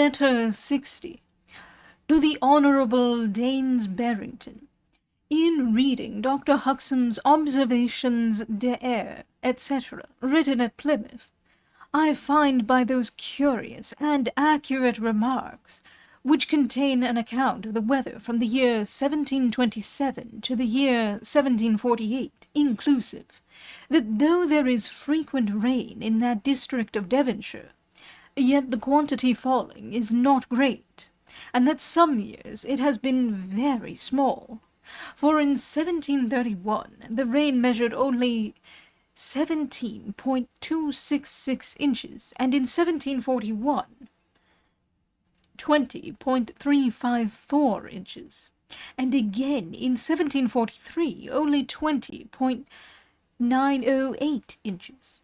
Letter 60. To the Honourable Daines Barrington. In reading Dr. Huxham's Observations de Air, etc., written at Plymouth, I find by those curious and accurate remarks, which contain an account of the weather from the year 1727 to the year 1748, inclusive, that though there is frequent rain in that district of Devonshire, yet the quantity falling is not great, and that some years it has been very small. For in 1731 the rain measured only 17.266 inches, and in 1741 20.354 inches, and again in 1743 only 20.908 inches.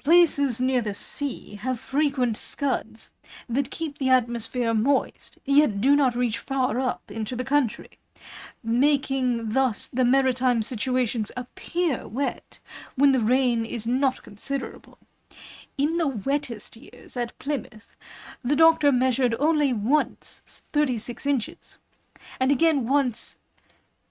Places near the sea have frequent scuds that keep the atmosphere moist, yet do not reach far up into the country, making thus the maritime situations appear wet when the rain is not considerable. In the wettest years at Plymouth, the doctor measured only once 36 inches, and again once,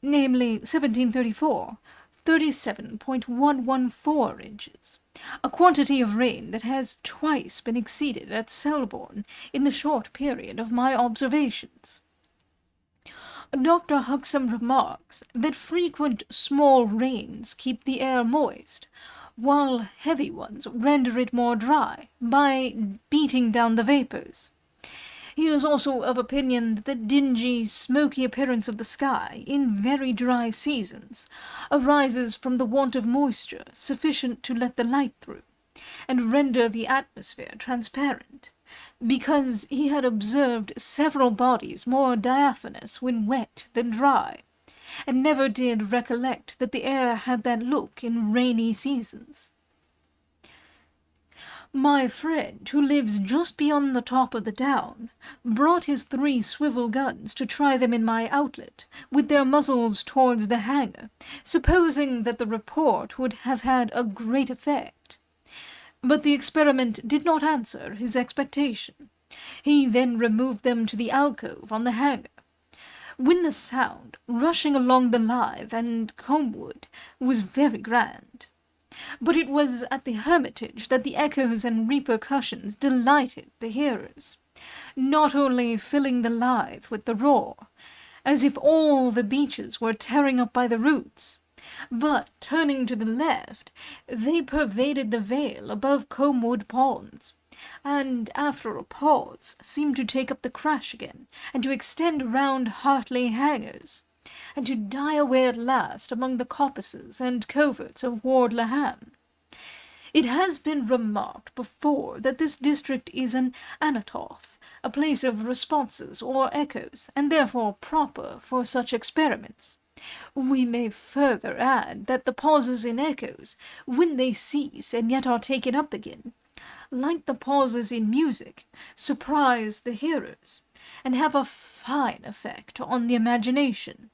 namely 1734, 37.114 inches, a quantity of rain that has twice been exceeded at Selborne in the short period of my observations. Dr. Huxham remarks that frequent small rains keep the air moist, while heavy ones render it more dry by beating down the vapours. He is also of opinion that the dingy, smoky appearance of the sky, in very dry seasons, arises from the want of moisture sufficient to let the light through, and render the atmosphere transparent, because he had observed several bodies more diaphanous when wet than dry, and never did recollect that the air had that look in rainy seasons. My friend, who lives just beyond the top of the down, brought his 3 swivel guns to try them in my outlet, with their muzzles towards the hangar, supposing that the report would have had a great effect. But the experiment did not answer his expectation. He then removed them to the alcove on the hangar, when the sound, rushing along the Lithe and Combwood, was very grand. But it was at the Hermitage that the echoes and repercussions delighted the hearers, not only filling the Lithe with the roar, as if all the beeches were tearing up by the roots, but, turning to the left, they pervaded the vale above Combwood Ponds, and, after a pause, seemed to take up the crash again, and to extend round Hartley Hangers, and to die away at last among the coppices and coverts of Ward le Ham. It has been remarked before that this district is an anatoth, a place of responses or echoes, and therefore proper for such experiments. We may further add that the pauses in echoes, when they cease and yet are taken up again, like the pauses in music, surprise the hearers, and have a fine effect on the imagination.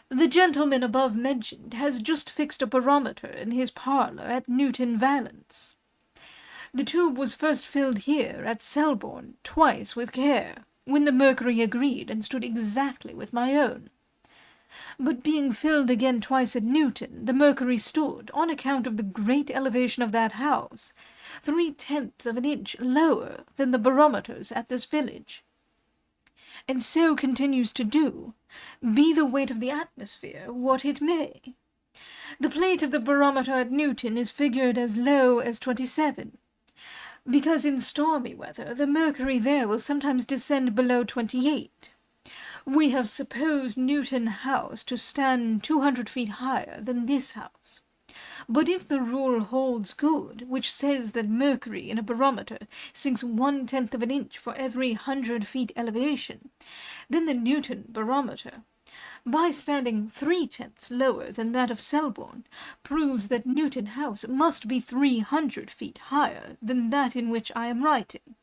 The gentleman above mentioned has just fixed a barometer in his parlour at Newton Valence. The tube was first filled here at Selborne twice with care, when the mercury agreed and stood exactly with my own. But being filled again twice at Newton, the mercury stood, on account of the great elevation of that house, 3/10 of an inch lower than the barometers at this village, and so continues to do, be the weight of the atmosphere what it may. The plate of the barometer at Newton is figured as low as 27, because in stormy weather the mercury there will sometimes descend below 28. We have supposed Newton House to stand 200 feet higher than this house. But if the rule holds good, which says that mercury in a barometer sinks 1/10 of an inch for every 100 feet elevation, then the Newton barometer, by standing 3/10 lower than that of Selborne, proves that Newton House must be 300 feet higher than that in which I am writing,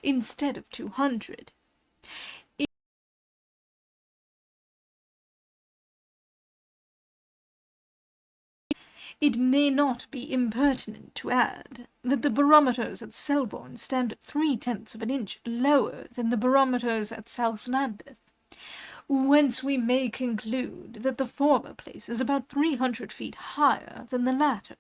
instead of 200. It may not be impertinent to add that the barometers at Selborne stand 3/10 of an inch lower than the barometers at South Lambeth, whence we may conclude that the former place is about 300 feet higher than the latter,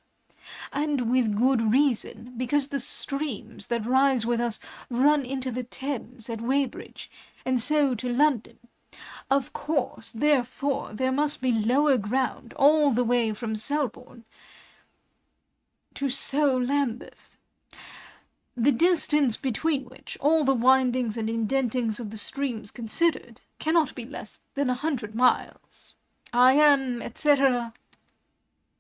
and with good reason, because the streams that rise with us run into the Thames at Weybridge, and so to London. Of course, therefore, there must be lower ground all the way from Selborne to Sow Lambeth, the distance between which, all the windings and indentings of the streams considered, cannot be less than 100 miles. I am, etc.,